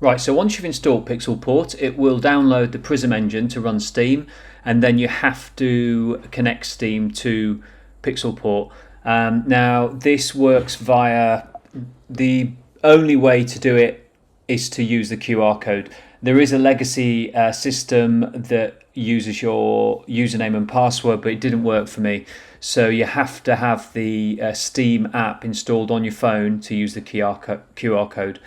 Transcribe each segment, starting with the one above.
Right, so once you've installed Pixel Port, it will download the Prism engine to run Steam, and then you have to connect Steam to Pixel Port. Now, this works via the only way to do it is to use the QR code. There is a legacy system that uses your username and password, but it didn't work for me. So you have to have the Steam app installed on your phone to use the QR code.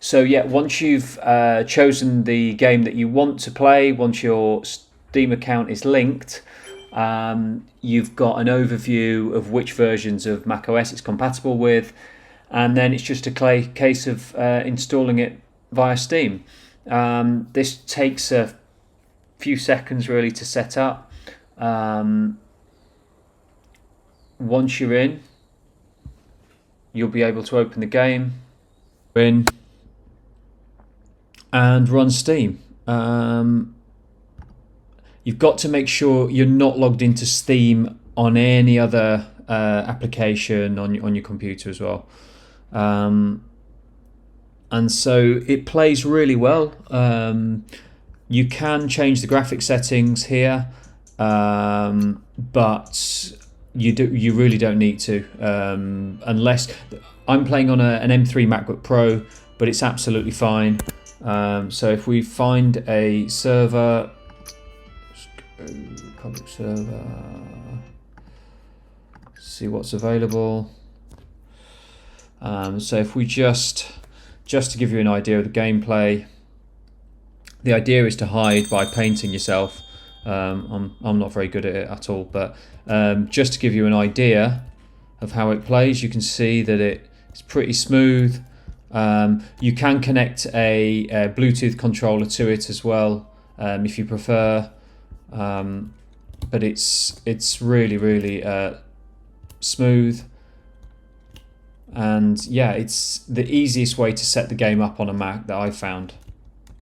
So yeah, once you've chosen the game that you want to play, once your Steam account is linked, you've got an overview of which versions of macOS it's compatible with, and then it's just a case of installing it via Steam. This takes a few seconds really to set up. Once you're in, you'll be able to open the game in and run Steam. You've got to make sure you're not logged into Steam on any other application on your computer as well. And so it plays really well. You can change the graphic settings here, but you really don't need to, unless I'm playing on an M3 MacBook Pro, but it's absolutely fine. So if we find a server, public server, see what's available. So if we just to give you an idea of the gameplay, the idea is to hide by painting yourself. I'm not very good at it at all, but just to give you an idea of how it plays, you can see that it's pretty smooth. You can connect a Bluetooth controller to it as well, if you prefer. But it's really smooth, and yeah, it's the easiest way to set the game up on a Mac that I've found.